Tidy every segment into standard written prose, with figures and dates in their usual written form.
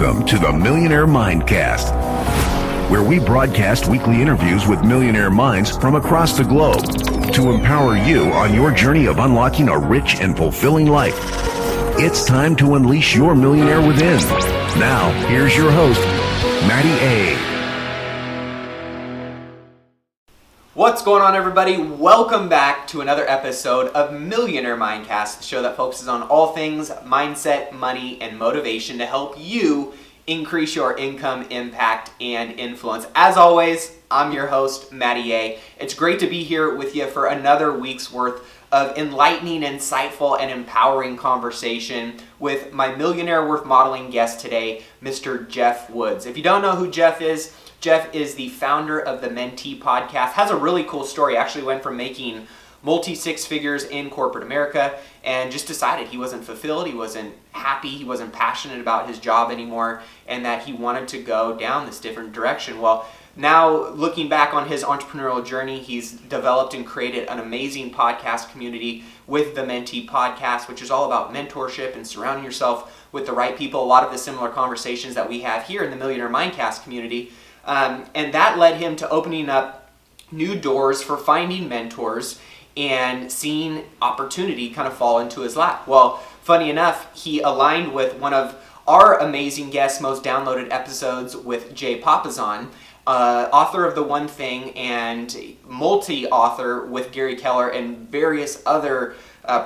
Welcome to the Millionaire Mindcast, where we broadcast weekly interviews with millionaire minds from across the globe to empower you on your journey of unlocking a rich and fulfilling life. It's time to unleash your millionaire within. Now, here's your host, Maddie A. What's going on, everybody? Welcome back to another episode of Millionaire Mindcast, the show that focuses on all things mindset, money, and motivation to help you increase your income, impact, and influence. As always, I'm your host, Maddie A. It's great to be here with you for another week's worth of enlightening, insightful, and empowering conversation with my Millionaire Worth Modeling guest today, Mr. Geoff Woods. If you don't know who Geoff is the founder of the Mentee podcast, has a really cool story. Actually went from making multi-six figures in corporate America and just decided he wasn't fulfilled, he wasn't happy, he wasn't passionate about his job anymore, and that he wanted to go down this different direction. Well, now looking back on his entrepreneurial journey, he's developed and created an amazing podcast community with the Mentee podcast, which is all about mentorship and surrounding yourself with the right people. A lot of the similar conversations that we have here in the Millionaire Mindcast community. And that led him to opening up new doors for finding mentors and seeing opportunity kind of fall into his lap. Well, funny enough, he aligned with one of our amazing guests' most downloaded episodes with Jay Papasan, author of The One Thing and multi-author with Gary Keller and various other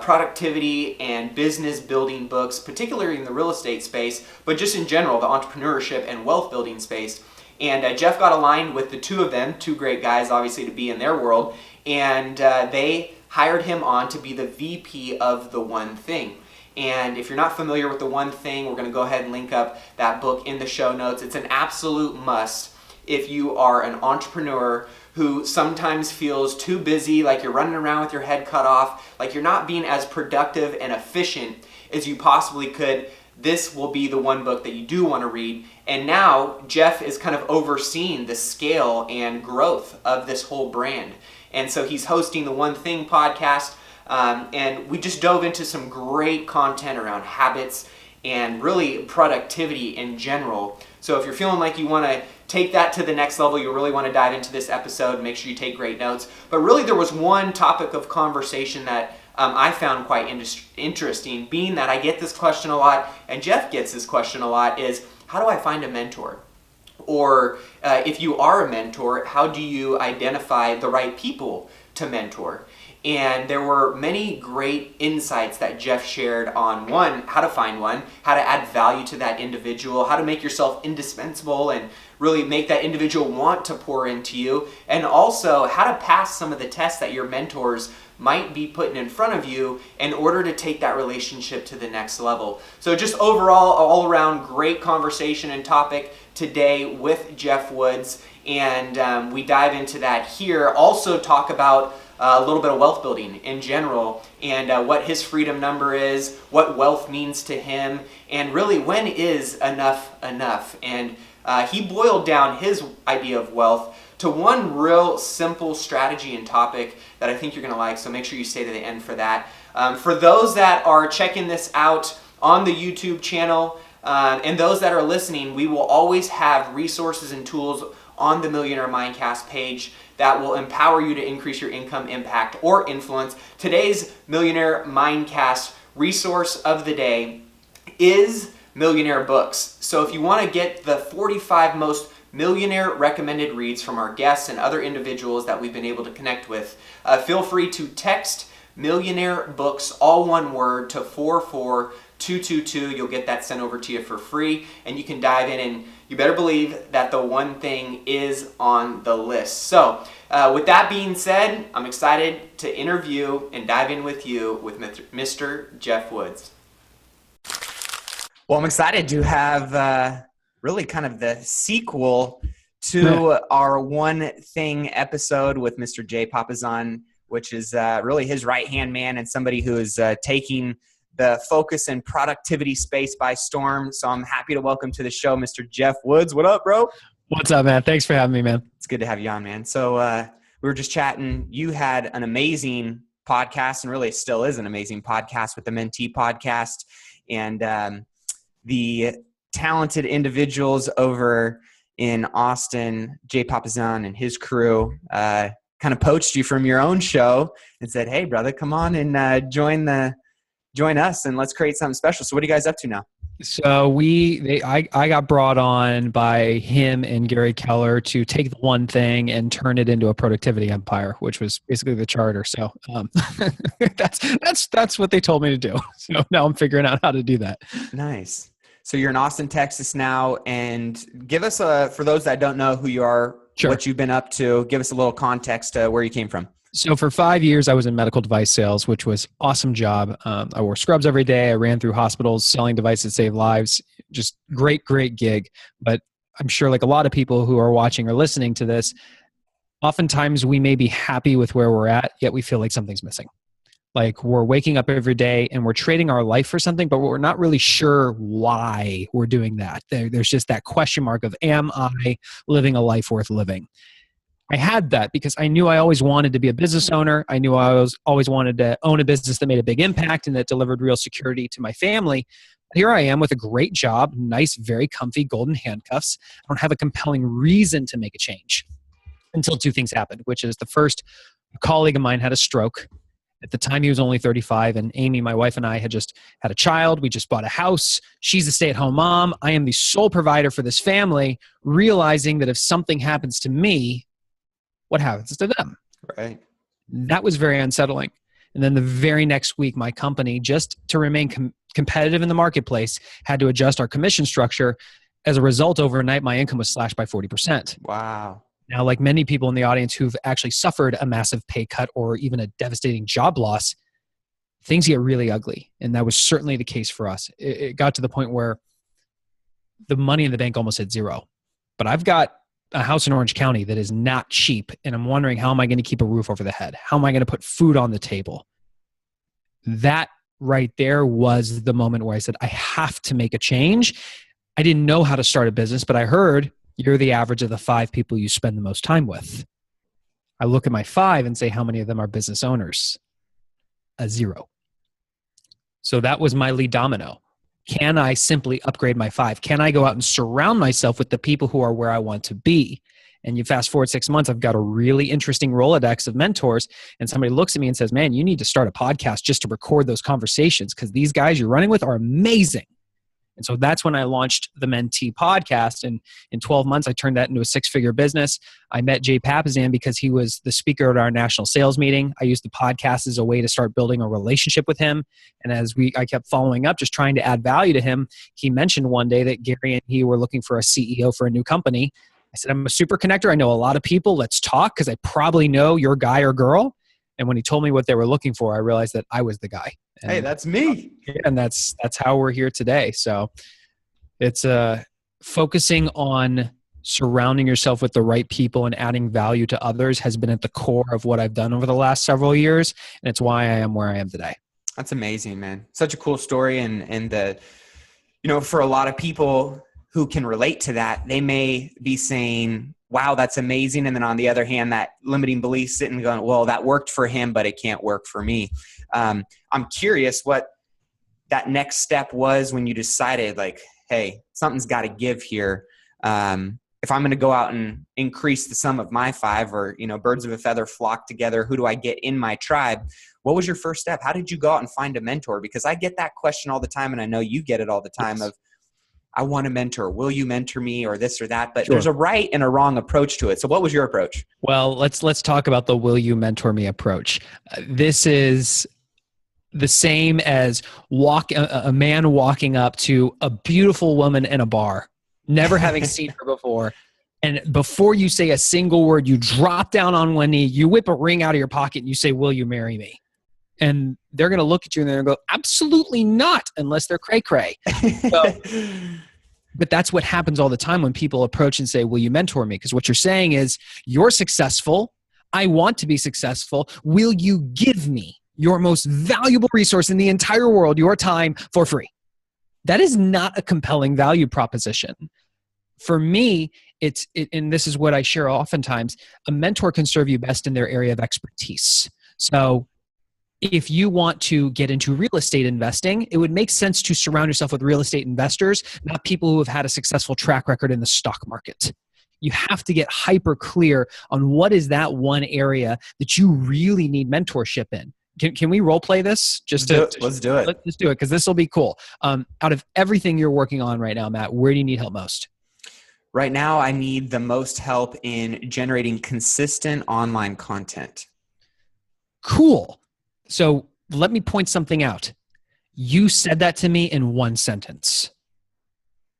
productivity and business building books, particularly in the real estate space, but just in general, the entrepreneurship and wealth building space. And Geoff got aligned with the two of them, two great guys obviously to be in their world, and they hired him on to be the VP of The One Thing. And if you're not familiar with The One Thing, we're going to go ahead and link up that book in the show notes. It's an absolute must if you are an entrepreneur who sometimes feels too busy, like you're running around with your head cut off, like you're not being as productive and efficient as you possibly could. This will be the one book that you do want to read. And now Geoff is kind of overseeing the scale and growth of this whole brand. And so he's hosting the One Thing podcast. And we just dove into some great content around habits and really productivity in general. So if you're feeling like you want to take that to the next level, you really want to dive into this episode, make sure you take great notes. But really there was one topic of conversation that I found quite interesting, being that I get this question a lot, and Geoff gets this question a lot, is how do I find a mentor? Or if you are a mentor, how do you identify the right people to mentor? And there were many great insights that Geoff shared on one, how to find one, how to add value to that individual, how to make yourself indispensable and really make that individual want to pour into you, and also how to pass some of the tests that your mentors might be putting in front of you in order to take that relationship to the next level. So just overall, all around great conversation and topic today with Geoff Woods, and we dive into that here. Also talk about a little bit of wealth building in general and what his freedom number is, what wealth means to him, and really when is enough enough. And he boiled down his idea of wealth to one real simple strategy and topic that I think you're going to like, so make sure you stay to the end for that. For those that are checking this out on the YouTube channel and those that are listening, we will always have resources and tools on the Millionaire Mindcast page that will empower you to increase your income, impact, or influence. Today's Millionaire Mindcast resource of the day is Millionaire Books. So if you want to get the 45 most millionaire recommended reads from our guests and other individuals that we've been able to connect with, feel free to text Millionaire Books, all one word, to 44222. You'll get that sent over to you for free, and you can dive in, and you better believe that the One Thing is on the list. So with that being said, I'm excited to interview and dive in with you with Mr. Geoff Woods. Well, I'm excited to have really kind of the sequel to our One Thing episode with Mr. Jay Papasan, which is really his right-hand man and somebody who is taking the focus and productivity space by storm. So I'm happy to welcome to the show Mr. Geoff Woods. What up, bro? What's up, man? Thanks for having me, man. It's good to have you on, man. So we were just chatting. You had an amazing podcast, and really still is an amazing podcast with the Mentee podcast. And the talented individuals over in Austin, Geoff Woods and his crew, kind of poached you from your own show and said, "Hey, brother, come on and join us and let's create something special." So what are you guys up to now? So I got brought on by him and Gary Keller to take the one thing and turn it into a productivity empire, which was basically the charter. So that's what they told me to do. So now I'm figuring out how to do that. Nice. So you're in Austin, Texas now, and give us for those that don't know who you are, Sure. What you've been up to. Give us a little context to where you came from. So for 5 years, I was in medical device sales, which was awesome job. I wore scrubs every day. I ran through hospitals selling devices that save lives. Just great gig. But I'm sure like a lot of people who are watching or listening to this, oftentimes we may be happy with where we're at, yet we feel like something's missing. Like we're waking up every day and we're trading our life for something, but we're not really sure why we're doing that. There's just that question mark of, am I living a life worth living? I had that because I knew I always wanted to be a business owner. I knew I always wanted to own a business that made a big impact and that delivered real security to my family. Here I am with a great job, nice, very comfy golden handcuffs. I don't have a compelling reason to make a change until two things happened, which is the first, a colleague of mine had a stroke. At the time, he was only 35, and Amy, my wife, and I had just had a child. We just bought a house. She's a stay-at-home mom. I am the sole provider for this family, realizing that if something happens to me, what happens to them? Right. That was very unsettling. And then the very next week, my company, just to remain competitive in the marketplace, had to adjust our commission structure. As a result, overnight, my income was slashed by 40%. Wow. Now, like many people in the audience who've actually suffered a massive pay cut or even a devastating job loss, things get really ugly. And that was certainly the case for us. It got to the point where the money in the bank almost hit zero. But I've got a house in Orange County that is not cheap. And I'm wondering, how am I going to keep a roof over the head? How am I going to put food on the table? That right there was the moment where I said, I have to make a change. I didn't know how to start a business, but I heard you're the average of the 5 people you spend the most time with. I look at my 5 and say, how many of them are business owners? A 0. So that was my lead domino. Can I simply upgrade my 5? Can I go out and surround myself with the people who are where I want to be? And you fast forward 6 months, I've got a really interesting Rolodex of mentors. And somebody looks at me and says, man, you need to start a podcast just to record those conversations because these guys you're running with are amazing. And so that's when I launched the Mentee podcast. And in 12 months, I turned that into a 6-figure business. I met Jay Papasan because he was the speaker at our national sales meeting. I used the podcast as a way to start building a relationship with him. And as I kept following up, just trying to add value to him, he mentioned one day that Gary and he were looking for a CEO for a new company. I said, I'm a super connector. I know a lot of people. Let's talk because I probably know your guy or girl. And when he told me what they were looking for, I realized that I was the guy. And, hey, that's me. And that's how we're here today. So it's focusing on surrounding yourself with the right people and adding value to others has been at the core of what I've done over the last several years. And it's why I am where I am today. That's amazing, man. Such a cool story. And for a lot of people who can relate to that, they may be saying, wow, that's amazing. And then on the other hand, that limiting belief sitting going, well, that worked for him, but it can't work for me. I'm curious what that next step was when you decided like, hey, something's got to give here. If I'm going to go out and increase the sum of my 5 or, birds of a feather flock together, who do I get in my tribe? What was your first step? How did you go out and find a mentor? Because I get that question all the time. And I know you get it all the time of, I want a mentor. Will you mentor me or this or that? But there's a right and a wrong approach to it. So what was your approach? Well, let's talk about the will you mentor me approach. This is the same as a man walking up to a beautiful woman in a bar, never having seen her before. And before you say a single word, you drop down on one knee, you whip a ring out of your pocket and you say, will you marry me? And they're going to look at you and they're going to go, absolutely not, unless they're cray-cray. But that's what happens all the time when people approach and say, will you mentor me? Because what you're saying is, you're successful. I want to be successful. Will you give me your most valuable resource in the entire world, your time, for free? That is not a compelling value proposition. For me, and this is what I share oftentimes, a mentor can serve you best in their area of expertise. So If you want to get into real estate investing, it would make sense to surround yourself with real estate investors, not people who have had a successful track record in the stock market. You have to get hyper clear on what is that one area that you really need mentorship in. Can we role play this? Let's do it. Let's do it, because this will be cool. Out of everything you're working on right now, Matt, where do you need help most? Right now, I need the most help in generating consistent online content. Cool. So let me point something out. You said that to me in one sentence.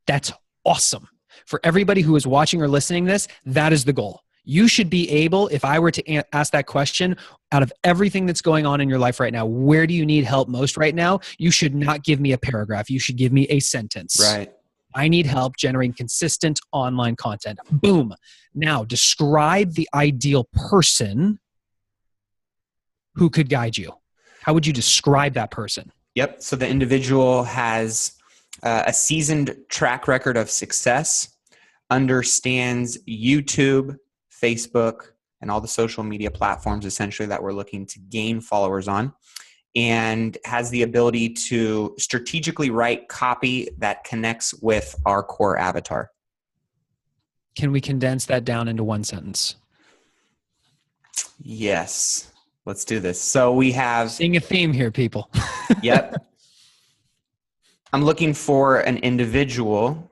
That's awesome. For everybody who is watching or listening to this, that is the goal. You should be able, if I were to ask that question, out of everything that's going on in your life right now, where do you need help most right now? You should not give me a paragraph. You should give me a sentence. Right. I need help generating consistent online content. Boom. Now, describe the ideal person who could guide you. How would you describe that person? Yep. So the individual has a seasoned track record of success, understands YouTube, Facebook, and all the social media platforms essentially that we're looking to gain followers on, and has the ability to strategically write copy that connects with our core avatar. Can we condense that down into one sentence? Yes. Let's do this. So we have... Seeing a theme here, people. Yep. I'm looking for an individual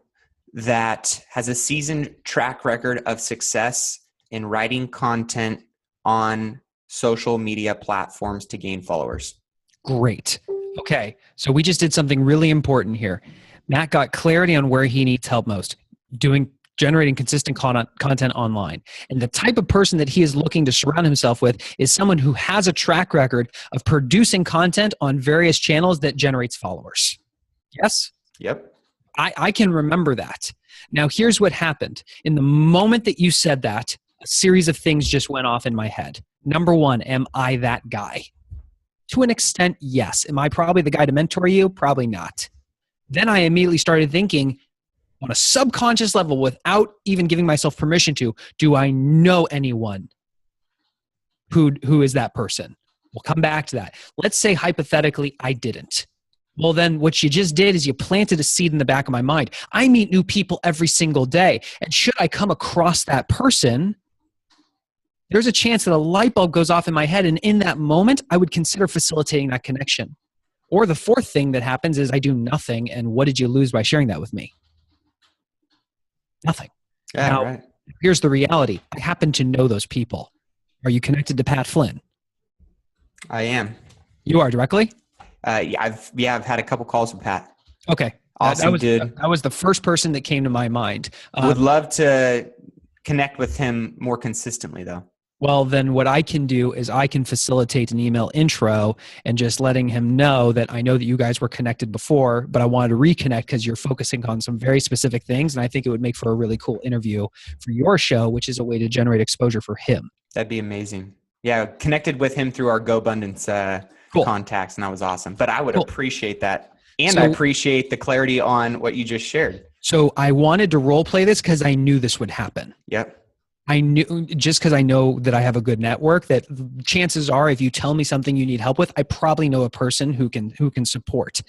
that has a seasoned track record of success in writing content on social media platforms to gain followers. Great. Okay. So we just did something really important here. Matt got clarity on where he needs help most, generating consistent content online. And the type of person that he is looking to surround himself with is someone who has a track record of producing content on various channels that generates followers. Yes? Yep. I can remember that. Now, here's what happened. In the moment that you said that, a series of things just went off in my head. Number one, am I that guy? To an extent, yes. Am I probably the guy to mentor you? Probably not. Then I immediately started thinking, on a subconscious level, without even giving myself permission to, do I know anyone who is that person? We'll come back to that. Let's say hypothetically I didn't. Well, then what you just did is you planted a seed in the back of my mind. I meet new people every single day. And should I come across that person, there's a chance that a light bulb goes off in my head. And in that moment, I would consider facilitating that connection. Or the fourth thing that happens is I do nothing. And what did you lose by sharing that with me? Nothing. Yeah, now, right. Here's the reality. I happen to know those people. Are you connected to Pat Flynn? I am. You are directly? I've had a couple calls with Pat. Okay. Awesome, dude. That was the first person that came to my mind. Would love to connect with him more consistently, though. Well, then what I can do is I can facilitate an email intro and just letting him know that I know that you guys were connected before, but I wanted to reconnect because you're focusing on some very specific things. And I think it would make for a really cool interview for your show, which is a way to generate exposure for him. That'd be amazing. Yeah, connected with him through our GoBundance contacts, and that was awesome. But I would appreciate that. And I appreciate the clarity on what you just shared. So I wanted to role play this because I knew this would happen. Yep. I knew, just because I know that I have a good network, that chances are if you tell me something you need help with, I probably know a person who can support.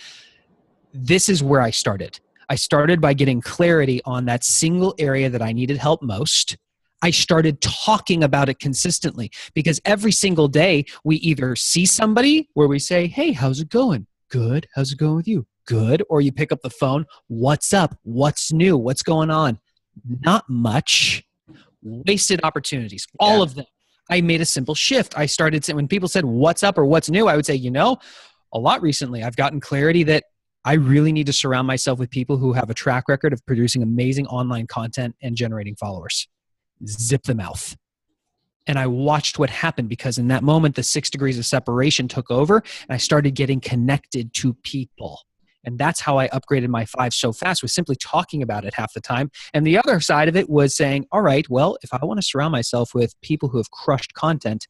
This is where I started. I started by getting clarity on that single area that I needed help most. I started talking about it consistently because every single day we either see somebody where we say, hey, how's it going? Good. How's it going with you? Good. Or you pick up the phone. What's up? What's new? What's going on? Not much. Wasted opportunities. All of them. I made a simple shift. I started saying, when people said, what's up or what's new? I would say, a lot recently I've gotten clarity that I really need to surround myself with people who have a track record of producing amazing online content and generating followers. Zip the mouth. And I watched what happened because in that moment, the 6 degrees of separation took over and I started getting connected to people. And that's how I upgraded my 5 so fast, was simply talking about it half the time. And the other side of it was saying, all right, well, if I want to surround myself with people who have crushed content,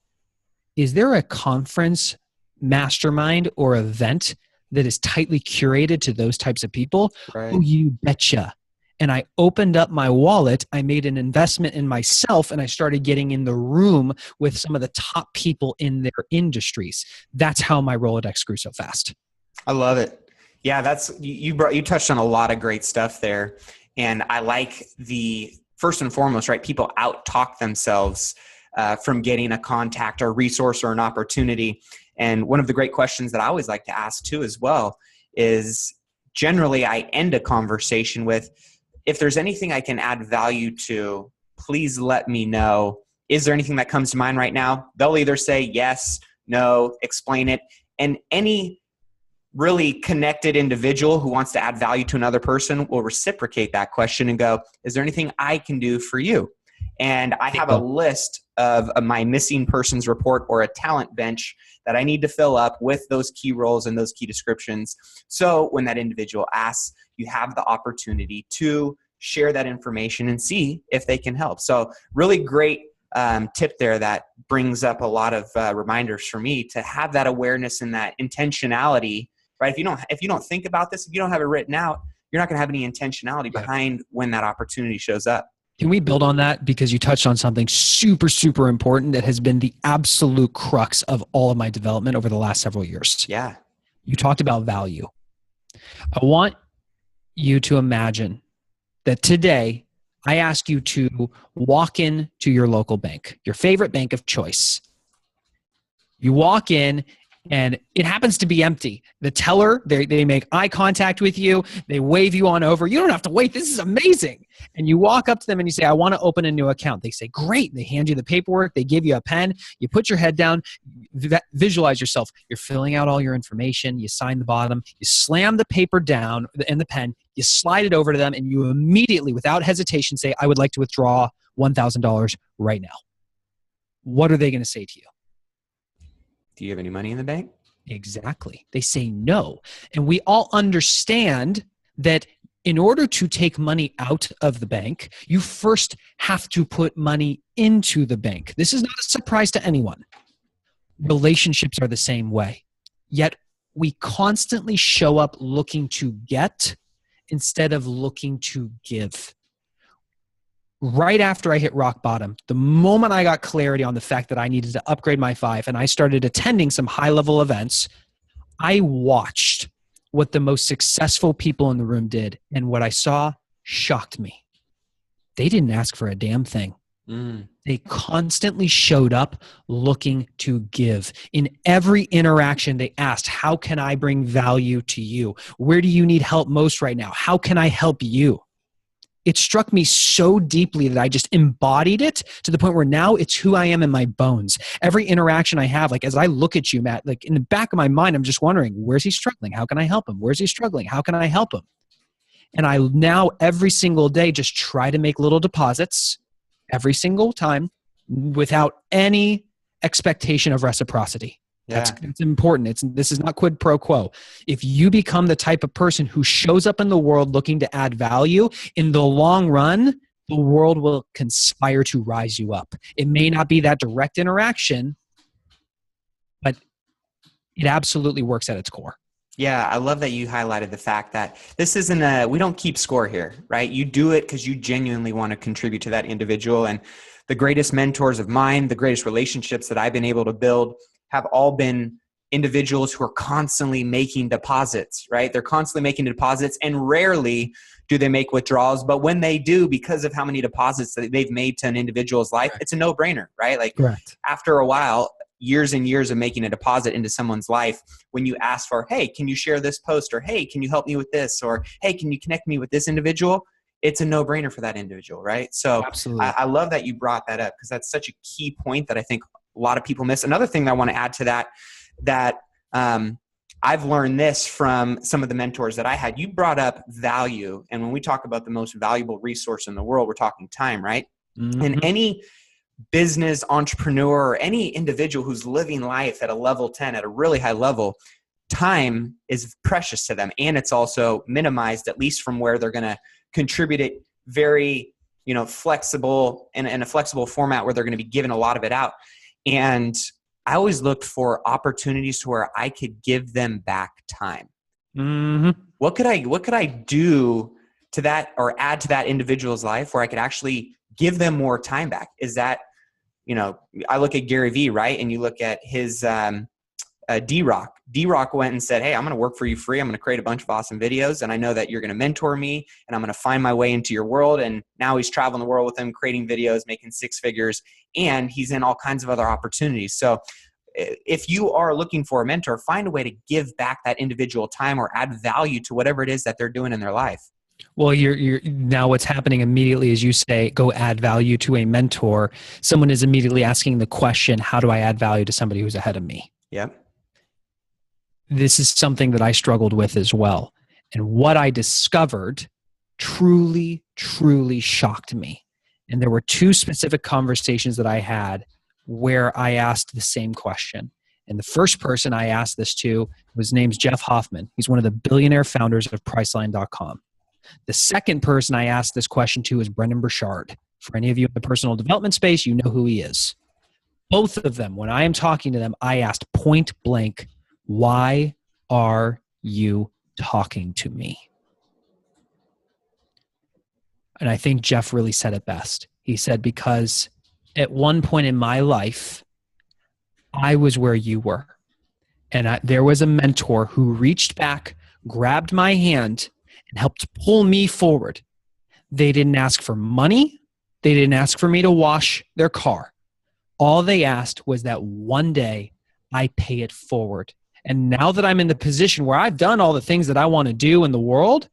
is there a conference, mastermind, or event that is tightly curated to those types of people? Right. Oh, you betcha. and I opened up my wallet, I made an investment in myself, and I started getting in the room with some of the top people in their industries. That's how my Rolodex grew so fast. I love it. Yeah, you touched on a lot of great stuff there. And I like the first and foremost, right? People out-talk themselves from getting a contact or resource or an opportunity. And one of the great questions that I always like to ask too as well is generally I end a conversation with, if there's anything I can add value to, please let me know. Is there anything that comes to mind right now? They'll either say yes, no, explain it. And any really connected individual who wants to add value to another person will reciprocate that question and go, is there anything I can do for you? And I have a list of my missing persons report or a talent bench that I need to fill up with those key roles and those key descriptions. So when that individual asks, you have the opportunity to share that information and see if they can help. So really great tip there that brings up a lot of reminders for me to have that awareness and that intentionality, right? If you don't think about this, if you don't have it written out, you're not going to have any intentionality behind when that opportunity shows up. Can we build on that? Because you touched on something super, super important that has been the absolute crux of all of my development over the last several years. Yeah. You talked about value. I want you to imagine that today I ask you to walk in to your local bank, your favorite bank of choice. You walk in and it happens to be empty. The teller, they make eye contact with you. They wave you on over. You don't have to wait. This is amazing. And you walk up to them and you say, I want to open a new account. They say, great. They hand you the paperwork. They give you a pen. You put your head down, visualize yourself. You're filling out all your information. You sign the bottom. You slam the paper down and the pen. You slide it over to them and you immediately, without hesitation, say, I would like to withdraw $1,000 right now. What are they going to say to you? Do you have any money in the bank? Exactly. They say no. And we all understand that in order to take money out of the bank, you first have to put money into the bank. This is not a surprise to anyone. Relationships are the same way. Yet we constantly show up looking to get instead of looking to give. Right after I hit rock bottom, the moment I got clarity on the fact that I needed to upgrade my 5 and I started attending some high-level events, I watched what the most successful people in the room did, and what I saw shocked me. They didn't ask for a damn thing. They constantly showed up looking to give. In every interaction, they asked, how can I bring value to you? Where do you need help most right now? How can I help you? It struck me so deeply that I just embodied it to the point where now it's who I am in my bones. Every interaction I have, like as I look at you, Matt, like in the back of my mind, I'm just wondering, where's he struggling? How can I help him? Where's he struggling? How can I help him? And I now every single day just try to make little deposits every single time without any expectation of reciprocity. Yeah. That's important. This is not quid pro quo. If you become the type of person who shows up in the world looking to add value, in the long run, the world will conspire to rise you up. It may not be that direct interaction, but it absolutely works at its core. Yeah, I love that you highlighted the fact that this isn't we don't keep score here, right? You do it because you genuinely want to contribute to that individual. And the greatest mentors of mine, the greatest relationships that I've been able to build have all been individuals who are constantly making deposits, right? They're constantly making deposits and rarely do they make withdrawals. But when they do, because of how many deposits that they've made to an individual's life, it's a no-brainer, right? Like after a while, years and years of making a deposit into someone's life, when you ask for, hey, can you share this post? Or, hey, can you help me with this? Or, hey, can you connect me with this individual? It's a no-brainer for that individual, right? So I love that you brought that up because that's such a key point that I think a lot of people miss. Another thing that I want to add to that I've learned this from some of the mentors that I had. You brought up value. And when we talk about the most valuable resource in the world, we're talking time, right? Mm-hmm. And any business entrepreneur or any individual who's living life at a level 10, at a really high level, time is precious to them. And it's also minimized, at least from where they're going to contribute it very, flexible in a flexible format where they're going to be giving a lot of it out. And I always looked for opportunities to where I could give them back time. Mm-hmm. What could I do to that or add to that individual's life where I could actually give them more time back? Is that, I look at Gary Vee, right? And you look at his D-Rock. D-Rock went and said, hey, I'm going to work for you free. I'm going to create a bunch of awesome videos. And I know that you're going to mentor me and I'm going to find my way into your world. And now he's traveling the world with them, creating videos, making 6 figures, and he's in all kinds of other opportunities. So if you are looking for a mentor, find a way to give back that individual time or add value to whatever it is that they're doing in their life. Well, you're now what's happening immediately as you say, go add value to a mentor. Someone is immediately asking the question, how do I add value to somebody who's ahead of me? Yep. This is something that I struggled with as well. And what I discovered truly, truly shocked me. And there were 2 specific conversations that I had where I asked the same question. And the first person I asked this to, his name's Jeff Hoffman. He's one of the billionaire founders of Priceline.com. The second person I asked this question to is Brendan Burchard. For any of you in the personal development space, you know who he is. Both of them, when I am talking to them, I asked point blank, why are you talking to me? And I think Jeff really said it best. He said, because at one point in my life, I was where you were. And there was a mentor who reached back, grabbed my hand, and helped pull me forward. They didn't ask for money. They didn't ask for me to wash their car. All they asked was that one day I pay it forward. And now that I'm in the position where I've done all the things that I want to do in the world,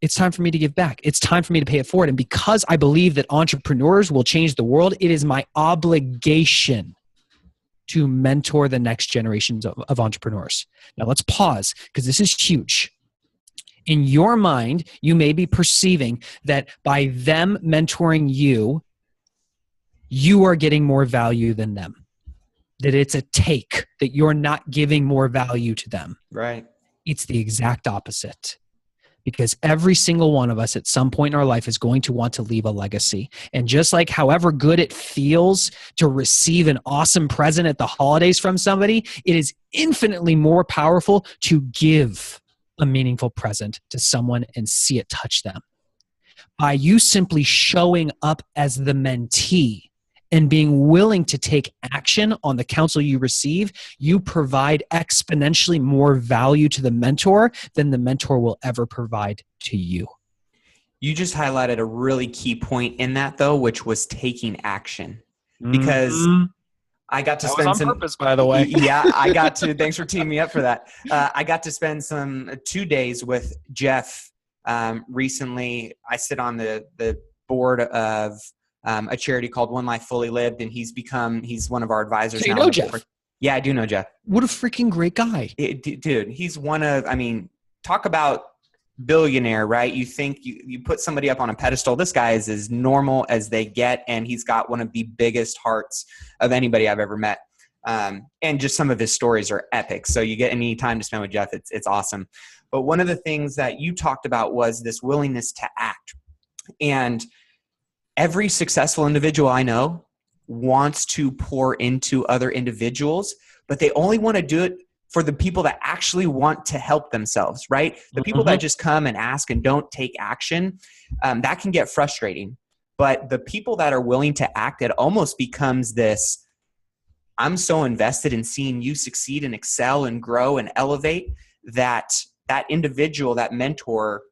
it's time for me to give back. It's time for me to pay it forward. And because I believe that entrepreneurs will change the world, it is my obligation to mentor the next generations of entrepreneurs. Now let's pause because this is huge. In your mind, you may be perceiving that by them mentoring you, you are getting more value than them. That it's a take, that you're not giving more value to them. Right. It's the exact opposite. Because every single one of us at some point in our life is going to want to leave a legacy. And just like however good it feels to receive an awesome present at the holidays from somebody, it is infinitely more powerful to give a meaningful present to someone and see it touch them. By you simply showing up as the mentee and being willing to take action on the counsel you receive, you provide exponentially more value to the mentor than the mentor will ever provide to you. You just highlighted a really key point in that, though, which was taking action. Because I got to spend some purpose, by the way. Yeah, I got to. Thanks for teaming me up for that. I got to spend some 2 days with Geoff recently. I sit on the board of a charity called One Life Fully Lived, and he's one of our advisors. So you now know Geoff? Yeah, I do know Geoff. What a freaking great guy. Dude, he's talk about billionaire, right? You think you put somebody up on a pedestal. This guy is as normal as they get, and he's got one of the biggest hearts of anybody I've ever met. And just some of his stories are epic. So you get any time to spend with Geoff, it's awesome. But one of the things that you talked about was this willingness to act. And every successful individual I know wants to pour into other individuals, but they only want to do it for the people that actually want to help themselves, right? The people that just come and ask and don't take action, that can get frustrating. But the people that are willing to act, it almost becomes this, I'm so invested in seeing you succeed and excel and grow and elevate that individual, that mentor,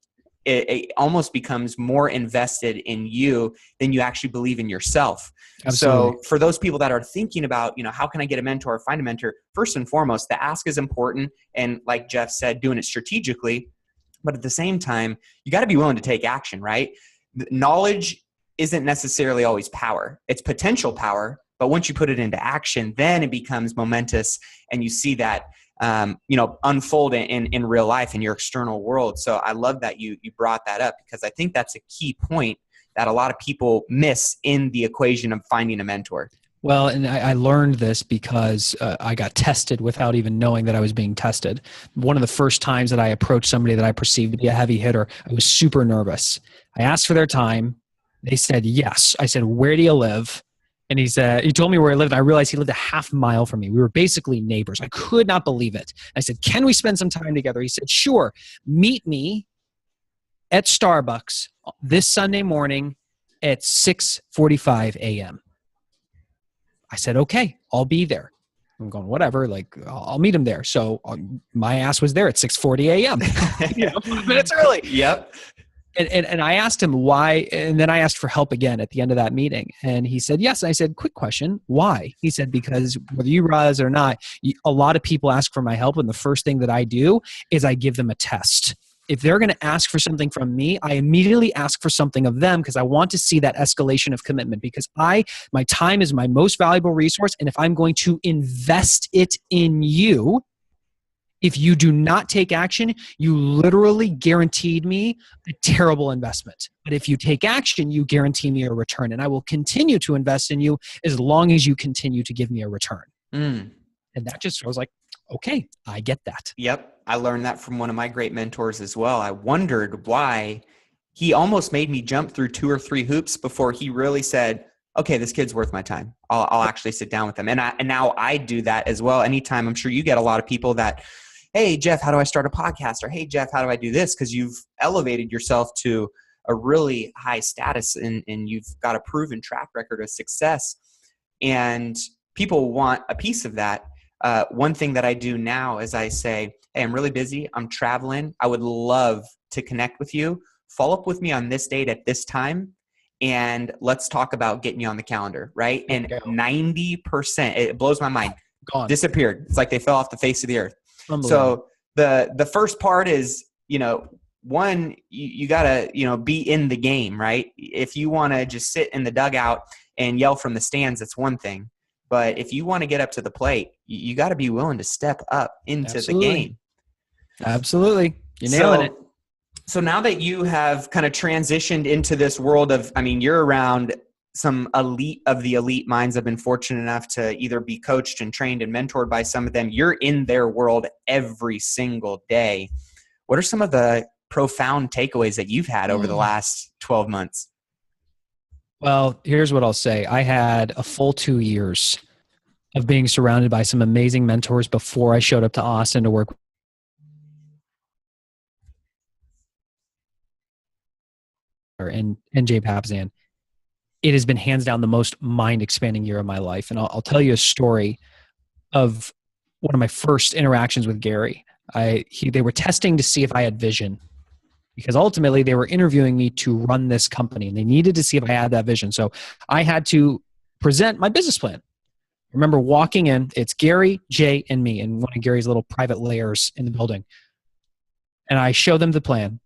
it almost becomes more invested in you than you actually believe in yourself. Absolutely. So for those people that are thinking about, how can I get a mentor or find a mentor? First and foremost, the ask is important. And like Geoff said, doing it strategically, but at the same time, you got to be willing to take action, right? Knowledge isn't necessarily always power. It's potential power, but once you put it into action, then it becomes momentous and you see that unfold in real life in your external world. So I love that you brought that up because I think that's a key point that a lot of people miss in the equation of finding a mentor. Well, and I learned this because I got tested without even knowing that I was being tested. One of the first times that I approached somebody that I perceived to be a heavy hitter, I was super nervous. I asked for their time. They said yes. I said, where do you live? And he told me where he lived. And I realized he lived a half mile from me. We were basically neighbors. I could not believe it. I said, can we spend some time together? He said, sure. Meet me at Starbucks this Sunday morning at 6:45 a.m. I said, okay, I'll be there. I'm going, whatever, like I'll meet him there. So my ass was there at 6:40 a.m. 5 minutes early. Yep. And I asked him why, and then I asked for help again at the end of that meeting. And he said, yes. And I said, quick question, why? He said, because whether you realize it or not, a lot of people ask for my help. And the first thing that I do is I give them a test. If they're going to ask for something from me, I immediately ask for something of them because I want to see that escalation of commitment because my time is my most valuable resource. And if I'm going to invest it in you, if you do not take action, you literally guaranteed me a terrible investment. But if you take action, you guarantee me a return. And I will continue to invest in you as long as you continue to give me a return. And that I was like, okay, I get that. Yep. I learned that from one of my great mentors as well. I wondered why he almost made me jump through 2 or 3 hoops before he really said, okay, this kid's worth my time. I'll actually sit down with him. And now I do that as well. Anytime, I'm sure you get a lot of people that, hey, Geoff, how do I start a podcast? Or, hey, Geoff, how do I do this? Because you've elevated yourself to a really high status and you've got a proven track record of success. And people want a piece of that. One thing that I do now is I say, hey, I'm really busy. I'm traveling. I would love to connect with you. Follow up with me on this date at this time. And let's talk about getting you on the calendar, right? And 90%, it blows my mind, disappeared. It's like they fell off the face of the earth. So the first part is, one, you gotta, be in the game, right? If you want to just sit in the dugout and yell from the stands, that's one thing. But if you want to get up to the plate, you got to be willing to step up into the game. Absolutely. You're nailing it. So now that you have kind of transitioned into this world of, you're around some elite of the elite minds. I've been fortunate enough to either be coached and trained and mentored by some of them. You're in their world every single day. What are some of the profound takeaways that you've had over the last 12 months? Well, here's what I'll say. I had a full 2 years of being surrounded by some amazing mentors before I showed up to Austin to work. And Jay Papzan. It has been hands down the most mind-expanding year of my life. And I'll tell you a story of one of my first interactions with Gary. They were testing to see if I had vision, because ultimately they were interviewing me to run this company and they needed to see if I had that vision. So I had to present my business plan. I remember walking in, it's Gary, Jay, and me in one of Gary's little private layers in the building. And I show them the plan.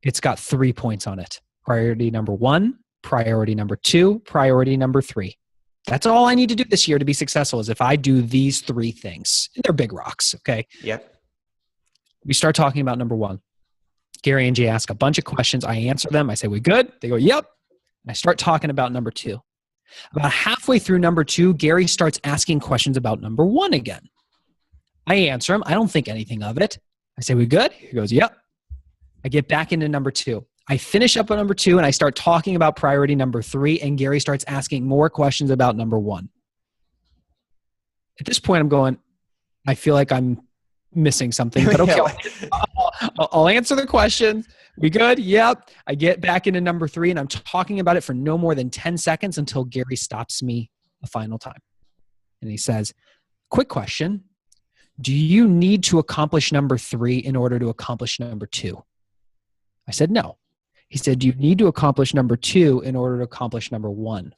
It's got 3 points on it. Priority number 1, priority number 2, priority number 3. That's all I need to do this year to be successful is if I do these 3 things. And they're big rocks, okay? Yep. We start talking about number 1. Gary and Jay ask a bunch of questions. I answer them. I say, we good? They go, yep. And I start talking about number 2. About halfway through number 2, Gary starts asking questions about number 1 again. I answer him. I don't think anything of it. I say, we good? He goes, yep. I get back into number 2. I finish up on number 2 and I start talking about priority number 3 and Gary starts asking more questions about number 1. At this point, I'm going, I feel like I'm missing something, but okay, I'll answer the question. We good? Yep. I get back into number 3 and I'm talking about it for no more than 10 seconds until Gary stops me the final time. And he says, quick question. Do you need to accomplish number 3 in order to accomplish number 2? I said, no. He said, do you need to accomplish number 2 in order to accomplish number 1?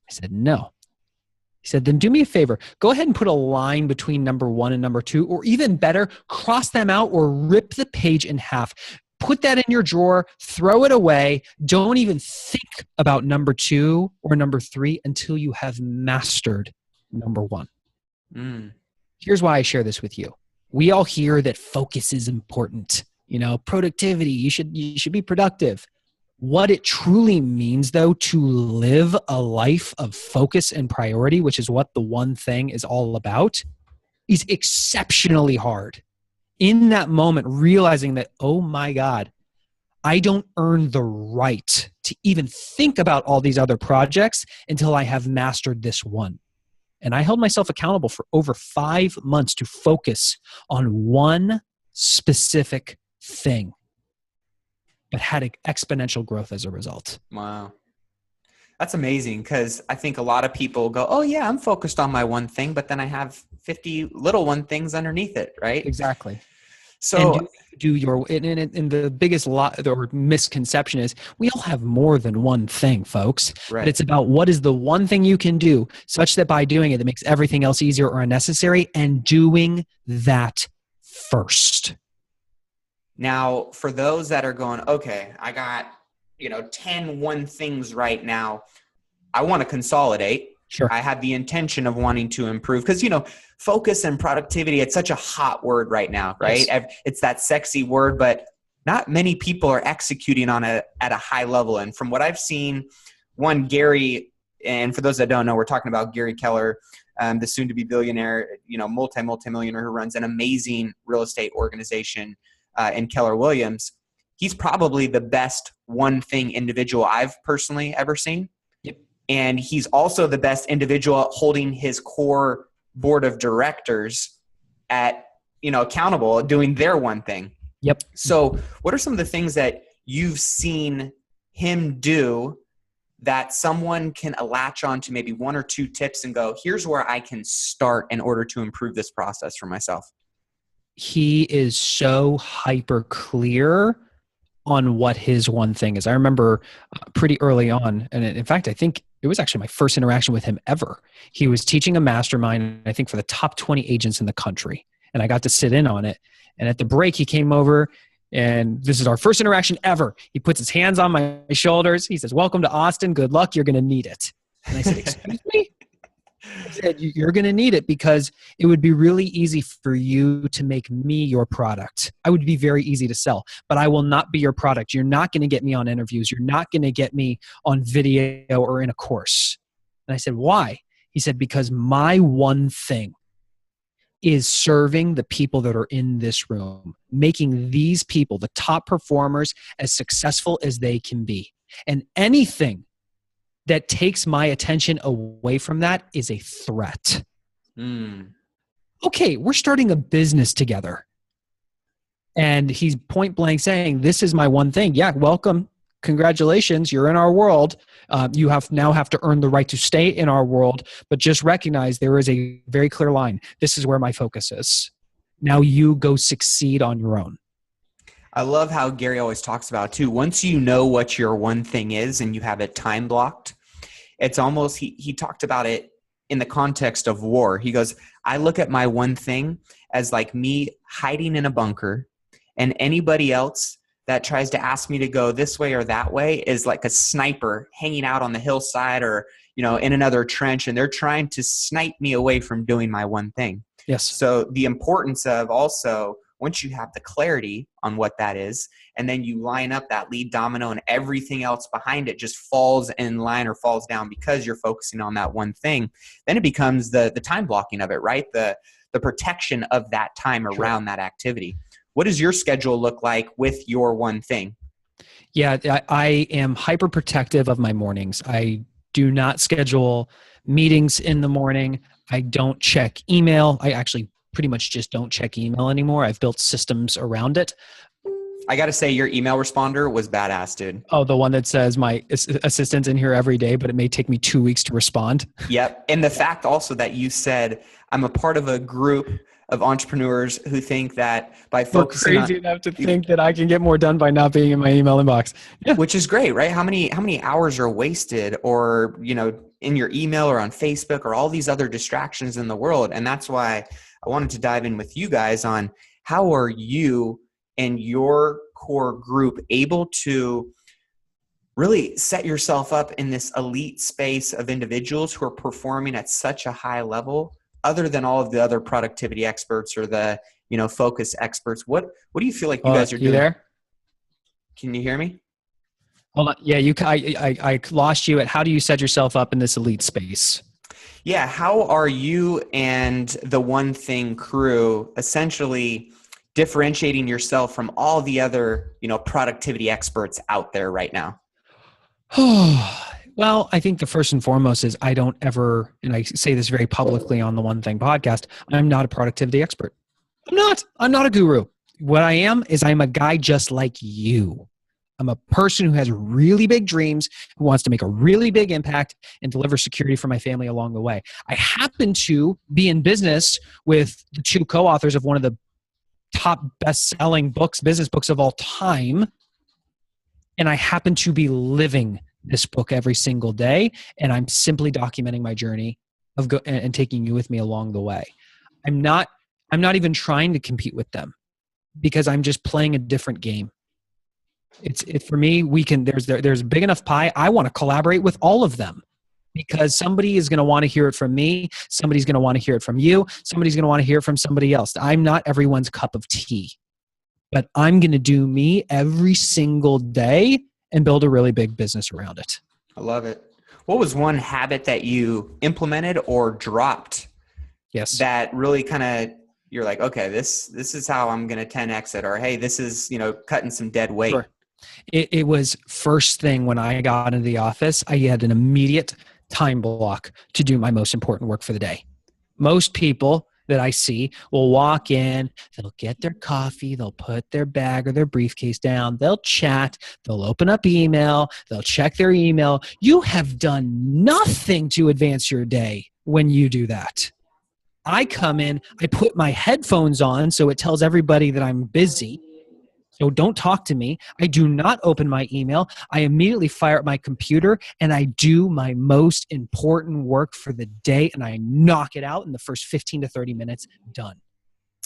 I said, no. He said, then do me a favor. Go ahead and put a line between number 1 and number 2, or even better, cross them out or rip the page in half. Put that in your drawer, throw it away. Don't even think about number 2 or number 3 until you have mastered number 1. Here's why I share this with you. We all hear that focus is important. Productivity, you should be productive. What it truly means, though, to live a life of focus and priority, which is what the one thing is all about, is exceptionally hard. In that moment, realizing that, oh my God, I don't earn the right to even think about all these other projects until I have mastered this one. And I held myself accountable for over 5 months to focus on one specific thing. but had exponential growth as a result. Wow. That's amazing, because I think a lot of people go, oh yeah, I'm focused on my one thing, but then I have 50 little one things underneath it, right? Exactly. So And and the biggest or misconception is we all have more than one thing, folks. right. But it's about what is the one thing you can do such that by doing it, it makes everything else easier or unnecessary, and doing that first. Now, for those that are going, okay, I got, 10 one things right now. I want to consolidate. Sure. I have the intention of wanting to improve, because, focus and productivity, it's such a hot word right now, right? Yes. It's that sexy word, but not many people are executing on it at a high level. And from what I've seen, Gary, and for those that don't know, we're talking about Gary Keller, the soon to be billionaire, multi-millionaire, who runs an amazing real estate organization in Keller Williams. He's probably the best one thing individual I've personally ever seen. Yep. And he's also the best individual holding his core board of directors accountable, doing their one thing. Yep. So what are some of the things that you've seen him do that someone can latch on to, maybe one or two tips and go, here's where I can start in order to improve this process for myself? He is so hyper clear on what his one thing is. I remember pretty early on, and in fact, I think it was actually my first interaction with him ever. He was teaching a mastermind, I think, for the top 20 agents in the country. And I got to sit in on it. And at the break, he came over, and this is our first interaction ever. He puts his hands on my shoulders. He says, "Welcome to Austin. Good luck. You're going to need it." And I said, "Excuse me?" I said, "You're going to need it because it would be really easy for you to make me your product. I would be very easy to sell, but I will not be your product. You're not going to get me on interviews. You're not going to get me on video or in a course." And I said, "Why?" He said, "Because my one thing is serving the people that are in this room, making these people, the top performers, as successful as they can be. And anything that takes my attention away from that is a threat." Okay, we're starting a business together. And he's point blank saying, "This is my one thing." Yeah, welcome. Congratulations. You're in our world. You now have to earn the right to stay in our world, but just recognize there is a very clear line. This is where my focus is. Now you go succeed on your own. I love how Gary always talks about too, once you know what your one thing is and you have it time blocked, it's almost, he talked about it in the context of war. He goes, I look at my one thing as like me hiding in a bunker, and anybody else that tries to ask me to go this way or that way is like a sniper hanging out on the hillside or, in another trench, and they're trying to snipe me away from doing my one thing. Yes. So the importance of also, once you have the clarity on what that is, and then you line up that lead domino and everything else behind it just falls in line or falls down because you're focusing on that one thing, then it becomes the time blocking of it, right? The protection of that time around that activity. What does your schedule look like with your one thing? Yeah, I am hyper protective of my mornings. I do not schedule meetings in the morning. I don't check email. I actually pretty much just don't check email anymore. I've built systems around it. I got to say, your email responder was badass, dude. Oh, the one that says my assistant's in here every day, but it may take me 2 weeks to respond. Yep. And the fact also that you said, I'm a part of a group of entrepreneurs who think that by focusing crazy enough to think that I can get more done by not being in my email inbox. Yeah. Which is great, right? How many hours are wasted or, in your email or on Facebook or all these other distractions in the world. And that's why I wanted to dive in with you guys on how are you and your core group able to really set yourself up in this elite space of individuals who are performing at such a high level, other than all of the other productivity experts or the, focus experts. What do you feel like you guys are doing? There? Can you hear me? Hold on. Yeah, I lost you at how do you set yourself up in this elite space? Yeah. How are you and the One Thing crew essentially differentiating yourself from all the other, productivity experts out there right now? Well, I think the first and foremost is I don't ever, and I say this very publicly on the One Thing podcast, I'm not a productivity expert. I'm not a guru. What I am is I'm a guy just like you. I'm a person who has really big dreams, who wants to make a really big impact and deliver security for my family along the way. I happen to be in business with the two co-authors of one of the top best-selling books, business books of all time. And I happen to be living this book every single day. And I'm simply documenting my journey and taking you with me along the way. I'm not even trying to compete with them because I'm just playing a different game. For me, there's a big enough pie. I want to collaborate with all of them because somebody is going to want to hear it from me. Somebody's going to want to hear it from you. Somebody's going to want to hear it from somebody else. I'm not everyone's cup of tea, but I'm going to do me every single day and build a really big business around it. I love it. What was one habit that you implemented or dropped? Yes. That really kind of, you're like, okay, this is how I'm going to 10X it, or hey, this is, cutting some dead weight. Sure. It was first thing when I got into the office, I had an immediate time block to do my most important work for the day. Most people that I see will walk in, they'll get their coffee, they'll put their bag or their briefcase down, they'll chat, they'll open up email, they'll check their email. You have done nothing to advance your day when you do that. I come in, I put my headphones on so it tells everybody that I'm busy. So don't talk to me. I do not open my email. I immediately fire up my computer and I do my most important work for the day and I knock it out in the first 15 to 30 minutes, done.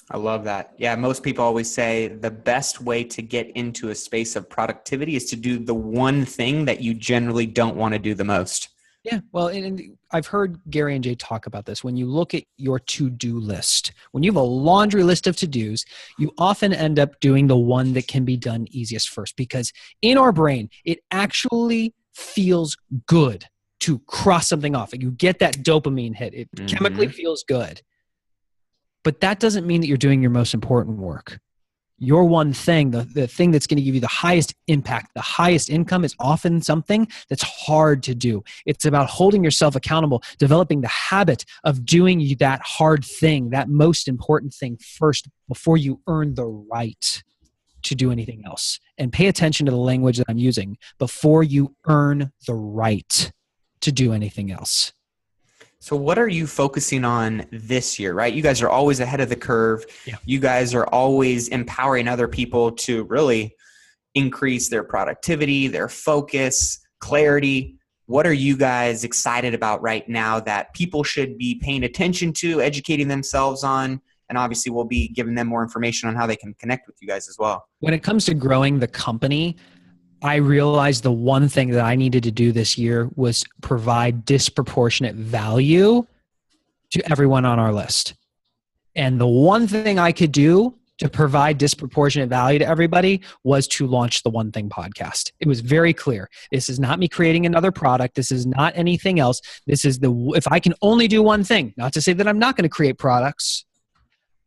I love that. Yeah, most people always say the best way to get into a space of productivity is to do the one thing that you generally don't want to do the most. Yeah, well, and I've heard Gary and Jay talk about this. When you look at your to-do list, when you have a laundry list of to-dos, you often end up doing the one that can be done easiest first because in our brain, it actually feels good to cross something off. You get that dopamine hit. It chemically feels good. But that doesn't mean that you're doing your most important work. Your one thing, the thing that's going to give you the highest impact, the highest income is often something that's hard to do. It's about holding yourself accountable, developing the habit of doing that hard thing, that most important thing first before you earn the right to do anything else. And pay attention to the language that I'm using before you earn the right to do anything else. So what are you focusing on this year, right? You guys are always ahead of the curve. Yeah. You guys are always empowering other people to really increase their productivity, their focus, clarity. What are you guys excited about right now that people should be paying attention to, educating themselves on? And obviously we'll be giving them more information on how they can connect with you guys as well. When it comes to growing the company, I realized the one thing that I needed to do this year was provide disproportionate value to everyone on our list. And the one thing I could do to provide disproportionate value to everybody was to launch the One Thing podcast. It was very clear. This is not me creating another product. This is not anything else. This is if I can only do one thing, not to say that I'm not going to create products.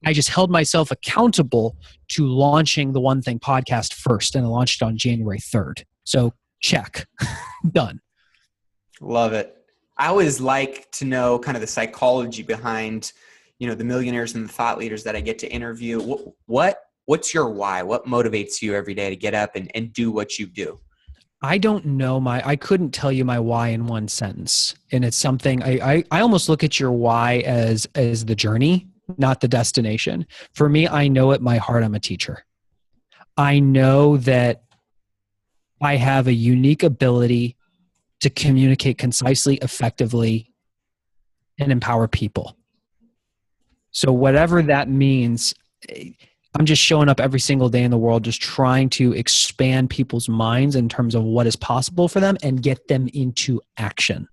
I just held myself accountable to launching the One Thing podcast first, and I launched it on January 3rd. So check, done. Love it. I always like to know kind of the psychology behind, the millionaires and the thought leaders that I get to interview. What's your why? What motivates you every day to get up and do what you do? I don't know I couldn't tell you my why in one sentence. And it's something I almost look at your why as the journey, not the destination. For me, I know at my heart I'm a teacher. I know that I have a unique ability to communicate concisely, effectively, and empower people. So whatever that means, I'm just showing up every single day in the world, just trying to expand people's minds in terms of what is possible for them and get them into action.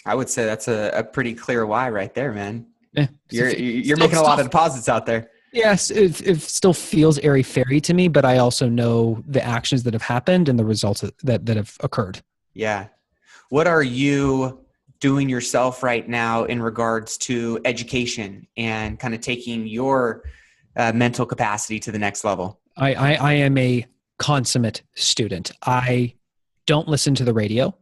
I would say that's a pretty clear why right there, man. Yeah. You're making a lot of deposits out there. Yes, it still feels airy-fairy to me, but I also know the actions that have happened and the results that have occurred. Yeah. What are you doing yourself right now in regards to education and kind of taking your mental capacity to the next level? I am a consummate student. I don't listen to the radio.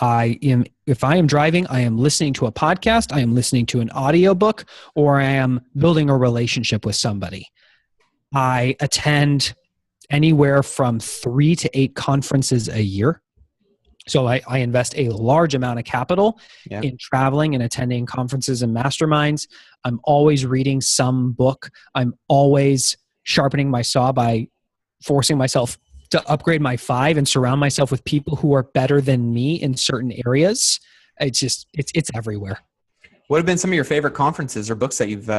If I am driving, I am listening to a podcast, I am listening to an audiobook, or I am building a relationship with somebody. I attend anywhere from 3 to 8 conferences a year. So I invest a large amount of capital in traveling and attending conferences and masterminds. I'm always reading some book. I'm always sharpening my saw by forcing myself to upgrade my 5 and surround myself with people who are better than me in certain areas. It's everywhere. What have been some of your favorite conferences or books that you've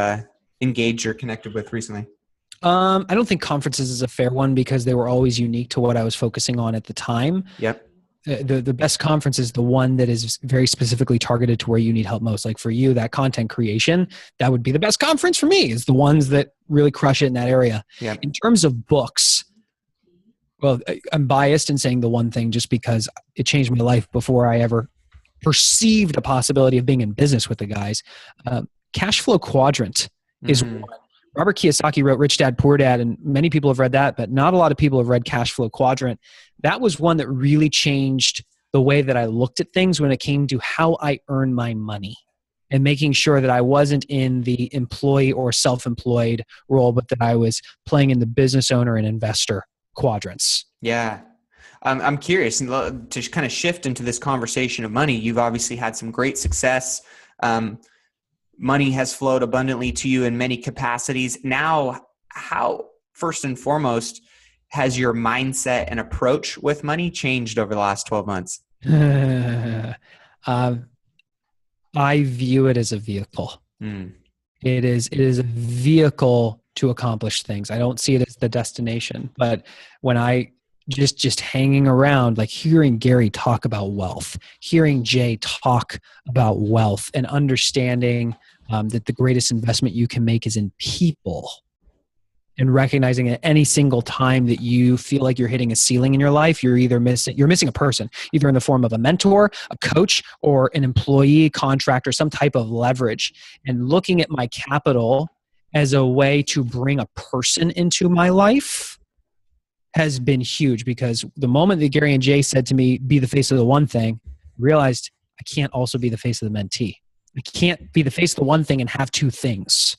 engaged or connected with recently? I don't think conferences is a fair one because they were always unique to what I was focusing on at the time. Yep. The best conference is the one that is very specifically targeted to where you need help most. Like for you, that content creation, that would be the best conference for me, is the ones that really crush it in that area. Yep. In terms of books, well, I'm biased in saying the one thing just because it changed my life before I ever perceived a possibility of being in business with the guys. Cash Flow Quadrant is one. Robert Kiyosaki wrote Rich Dad, Poor Dad, and many people have read that, but not a lot of people have read Cash Flow Quadrant. That was one that really changed the way that I looked at things when it came to how I earn my money and making sure that I wasn't in the employee or self-employed role, but that I was playing in the business owner and investor quadrants. Yeah. I'm curious to kind of shift into this conversation of money. You've obviously had some great success. Money has flowed abundantly to you in many capacities. Now, how, first and foremost, has your mindset and approach with money changed over the last 12 months? I view it as a vehicle. It is a vehicle to accomplish things. I don't see it as the destination. But when I just hanging around, like hearing Gary talk about wealth, hearing Jay talk about wealth, and understanding that the greatest investment you can make is in people, and recognizing at any single time that you feel like you're hitting a ceiling in your life, you're missing a person, either in the form of a mentor, a coach, or an employee, contractor, some type of leverage. And looking at my capital as a way to bring a person into my life has been huge, because the moment that Gary and Jay said to me, be the face of the one thing, I realized I can't also be the face of the mentee. I can't be the face of the one thing and have two things.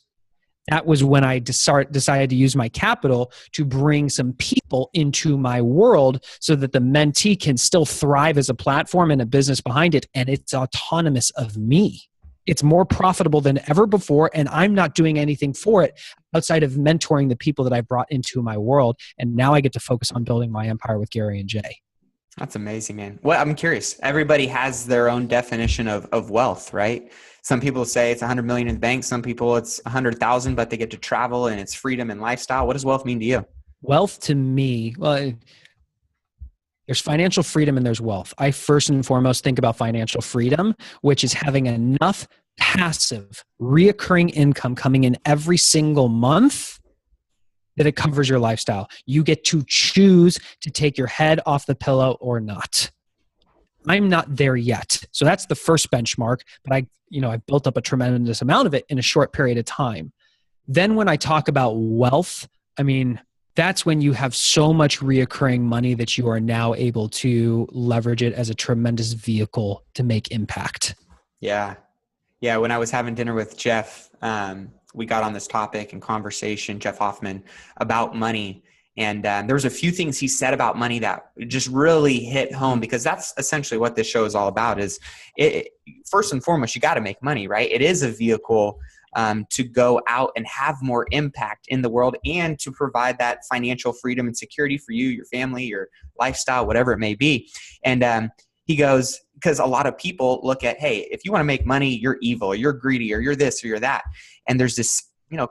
That was when I decided to use my capital to bring some people into my world so that the mentee can still thrive as a platform and a business behind it. And it's autonomous of me. It's more profitable than ever before. And I'm not doing anything for it outside of mentoring the people that I brought into my world. And now I get to focus on building my empire with Gary and Jay. That's amazing, man. Well, I'm curious. Everybody has their own definition of wealth, right? Some people say it's 100 million in the bank. Some people it's 100,000, but they get to travel and it's freedom and lifestyle. What does wealth mean to you? Wealth to me, well, there's financial freedom and there's wealth. I first and foremost think about financial freedom, which is having enough passive, reoccurring income coming in every single month that it covers your lifestyle. You get to choose to take your head off the pillow or not. I'm not there yet. So that's the first benchmark, but I built up a tremendous amount of it in a short period of time. Then when I talk about wealth, I mean, that's when you have so much reoccurring money that you are now able to leverage it as a tremendous vehicle to make impact. Yeah. Yeah. When I was having dinner with Geoff, we got on this topic and conversation, Geoff Hoffman, about money. And there was a few things he said about money that just really hit home, because that's essentially what this show is all about. Is first and foremost, you got to make money, right? It is a vehicle to go out and have more impact in the world and to provide that financial freedom and security for you, your family, your lifestyle, whatever it may be. And he goes, because a lot of people look at, hey, if you want to make money, you're evil, or you're greedy, or you're this, or you're that. And there's this,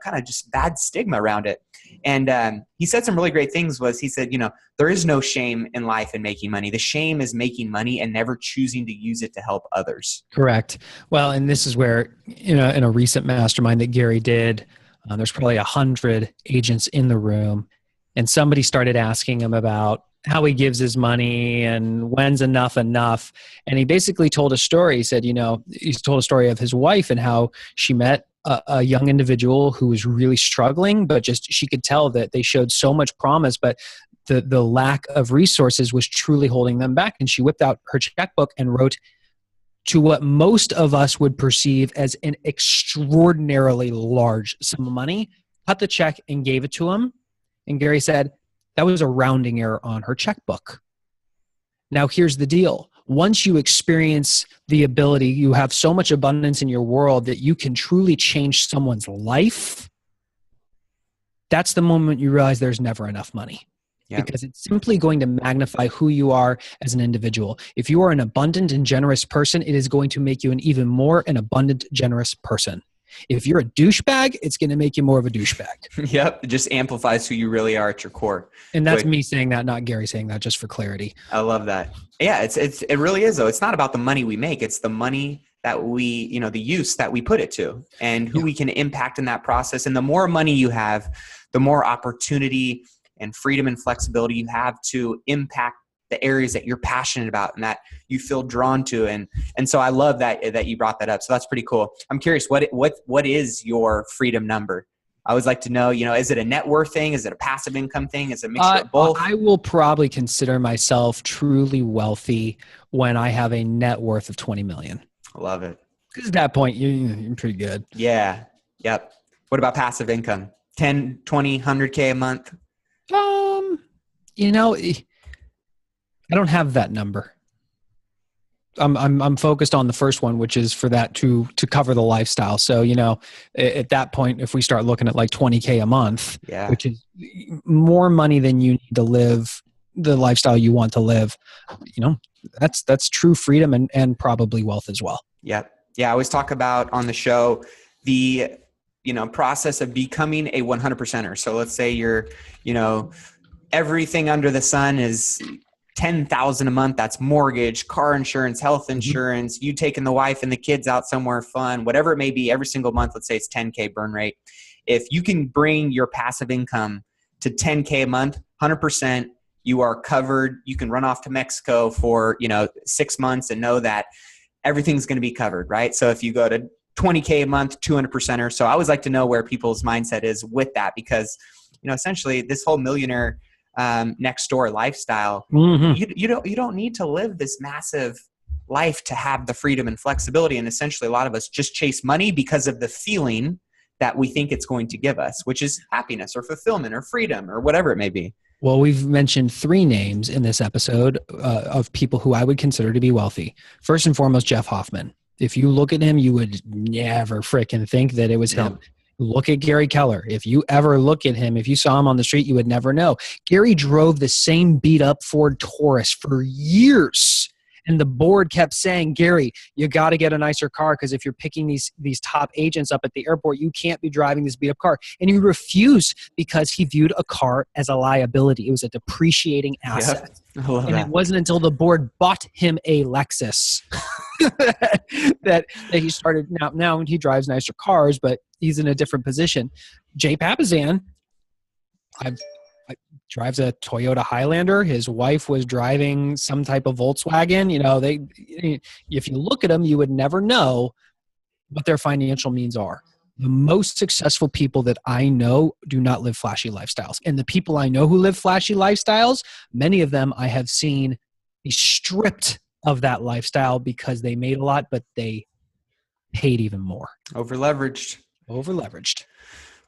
kind of just bad stigma around it. And he said some really great things. He said, there is no shame in life in making money. The shame is making money and never choosing to use it to help others. Correct. Well, and this is where, in a recent mastermind that Gary did, there's probably 100 agents in the room, and somebody started asking him about how he gives his money and when's enough. And he basically told a story. He said, he's told a story of his wife and how she met a young individual who was really struggling, but just she could tell that they showed so much promise, but the lack of resources was truly holding them back. And she whipped out her checkbook and wrote to what most of us would perceive as an extraordinarily large sum of money, cut the check and gave it to him. And Gary said, That was a rounding error on her checkbook. Now, here's the deal. Once you experience the ability, you have so much abundance in your world that you can truly change someone's life. That's the moment you realize there's never enough money. Yep. Because it's simply going to magnify who you are as an individual. If you are an abundant and generous person, it is going to make you an even more an abundant, generous person. If you're a douchebag, it's going to make you more of a douchebag. Yep. It just amplifies who you really are at your core. And that's me saying that, not Gary saying that, just for clarity. I love that. Yeah, it really is though. It's not about the money we make. It's the money that we, the use that we put it to and who we can impact in that process. And the more money you have, the more opportunity and freedom and flexibility you have to impact the areas that you're passionate about and that you feel drawn to. And so I love that you brought that up. So that's pretty cool. I'm curious, what is your freedom number? I always like to know, is it a net worth thing? Is it a passive income thing? Is it a mixture of both? I will probably consider myself truly wealthy when I have a net worth of 20 million. I love it. Because at that point, you're pretty good. Yeah. Yep. What about passive income? 10, 20, 100K a month? I don't have that number. I'm focused on the first one, which is for that to cover the lifestyle. So, at that point, if we start looking at like 20K a month, which is more money than you need to live the lifestyle you want to live, that's true freedom and probably wealth as well. Yep. Yeah. I always talk about on the show, the, process of becoming a 100%er. So let's say you're, everything under the sun is $10,000 a month. That's mortgage, car insurance, health insurance, you taking the wife and the kids out somewhere fun, whatever it may be, every single month. Let's say it's 10K burn rate. If you can bring your passive income to 10K a month, 100%, you are covered. You can run off to Mexico for, 6 months and know that everything's going to be covered, right? So if you go to 20K a month, 200%er. So I always like to know where people's mindset is with that, because, essentially this whole millionaire next door lifestyle, you don't need to live this massive life to have the freedom and flexibility. And essentially a lot of us just chase money because of the feeling that we think it's going to give us, which is happiness or fulfillment or freedom or whatever it may be. Well, we've mentioned 3 names in this episode of people who I would consider to be wealthy. First and foremost, Jeff Hoffman. If you look at him, you would never frickin' think that it was him. Look at Gary Keller. If you ever look at him, if you saw him on the street, you would never know. Gary drove the same beat up Ford Taurus for years. And the board kept saying, Gary, you got to get a nicer car, because if you're picking these top agents up at the airport, you can't be driving this beat up car. And he refused because he viewed a car as a liability. It was a depreciating asset. Yep. I love and that. It wasn't until the board bought him a Lexus that he started. Now he drives nicer cars, but he's in a different position. Jay Papasan, drives a Toyota Highlander. His wife was driving some type of Volkswagen. If you look at them, you would never know what their financial means are. The most successful people that I know do not live flashy lifestyles. And the people I know who live flashy lifestyles, many of them I have seen be stripped of that lifestyle because they made a lot, but they paid even more. Over-leveraged.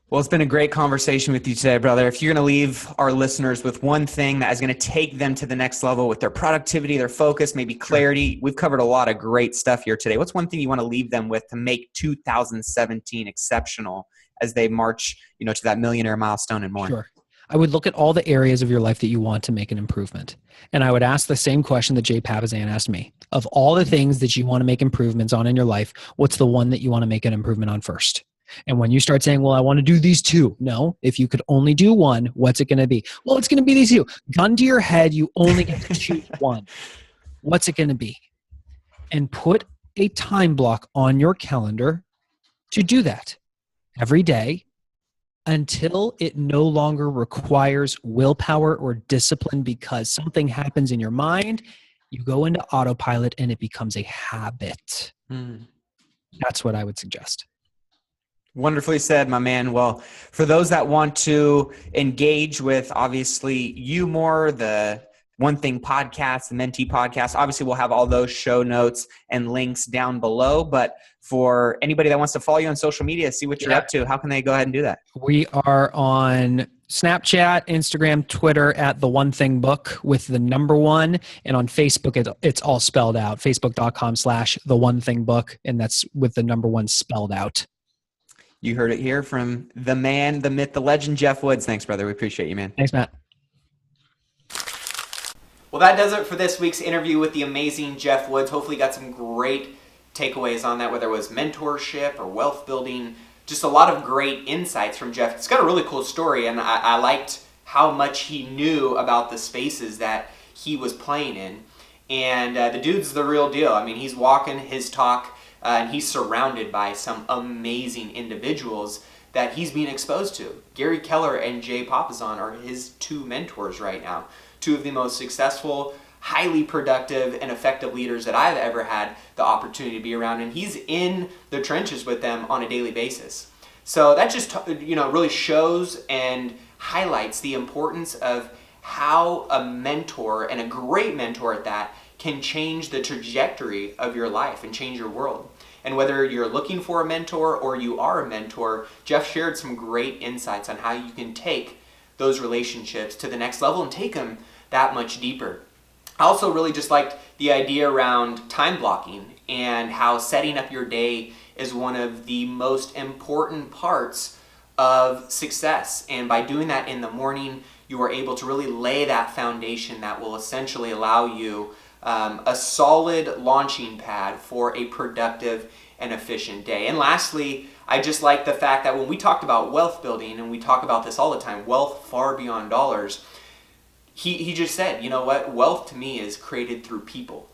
Well, it's been a great conversation with you today, brother. If you're going to leave our listeners with one thing that is going to take them to the next level with their productivity, their focus, maybe clarity, we've covered a lot of great stuff here today. What's one thing you want to leave them with to make 2017 exceptional as they march, to that millionaire milestone and more? Sure. I would look at all the areas of your life that you want to make an improvement. And I would ask the same question that Jay Papasan asked me. Of all the things that you want to make improvements on in your life, what's the one that you want to make an improvement on first? And when you start saying, well, I want to do these 2. No, if you could only do one, what's it going to be? Well, it's going to be these 2. Gun to your head, you only get to choose one. What's it going to be? And put a time block on your calendar to do that every day until it no longer requires willpower or discipline, because something happens in your mind, you go into autopilot and it becomes a habit. That's what I would suggest. Wonderfully said, my man. Well, for those that want to engage with, obviously, you more, the One Thing podcast, the Mentee podcast, obviously we'll have all those show notes and links down below. But for anybody that wants to follow you on social media, see what you're up to, how can they go ahead and do that? We are on Snapchat, Instagram, Twitter at The One Thing Book with the number one. And on Facebook, it's all spelled out. Facebook.com/The One Thing Book. And that's with the number one spelled out. You heard it here from the man, the myth, the legend, Geoff Woods. Thanks, brother. We appreciate you, man. Thanks, Matt. Well, that does it for this week's interview with the amazing Geoff Woods. Hopefully you got some great takeaways on that, whether it was mentorship or wealth building. Just a lot of great insights from Geoff. It's got a really cool story, and I liked how much he knew about the spaces that he was playing in. And the dude's the real deal. I mean, he's walking his talk, and he's surrounded by some amazing individuals that he's being exposed to. Gary Keller and Jay Papasan are his two mentors right now. Two of the most successful, highly productive, and effective leaders that I've ever had the opportunity to be around, and he's in the trenches with them on a daily basis. So that just really shows and highlights the importance of how a mentor, and a great mentor at that, can change the trajectory of your life and change your world. And whether you're looking for a mentor or you are a mentor, Geoff shared some great insights on how you can take those relationships to the next level and take them that much deeper. I also really just liked the idea around time blocking and how setting up your day is one of the most important parts of success. And by doing that in the morning, you are able to really lay that foundation that will essentially allow you a solid launching pad for a productive and efficient day. And lastly, I just like the fact that when we talked about wealth building, and we talk about this all the time, wealth far beyond dollars, he just said, you know what, wealth to me is created through people.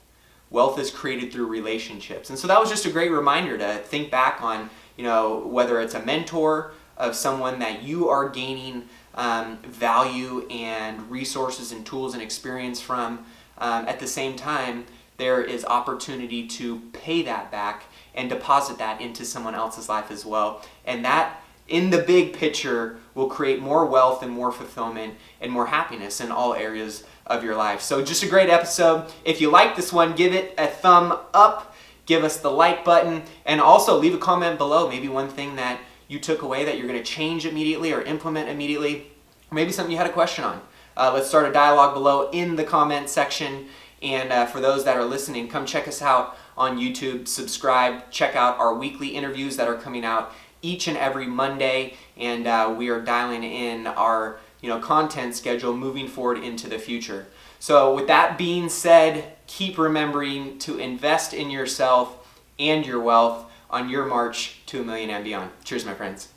Wealth is created through relationships. And so that was just a great reminder to think back on, whether it's a mentor of someone that you are gaining value and resources and tools and experience from. At the same time, there is opportunity to pay that back and deposit that into someone else's life as well. And that, in the big picture, will create more wealth and more fulfillment and more happiness in all areas of your life. So just a great episode. If you like this one, give it a thumb up, give us the like button, and also leave a comment below. Maybe one thing that you took away that you're going to change immediately or implement immediately, or maybe something you had a question on. Let's start a dialogue below in the comment section. And for those that are listening, come check us out on YouTube, subscribe, check out our weekly interviews that are coming out each and every Monday, and we are dialing in our content schedule moving forward into the future. So with that being said, keep remembering to invest in yourself and your wealth on your march to $1 million and beyond. Cheers, my friends.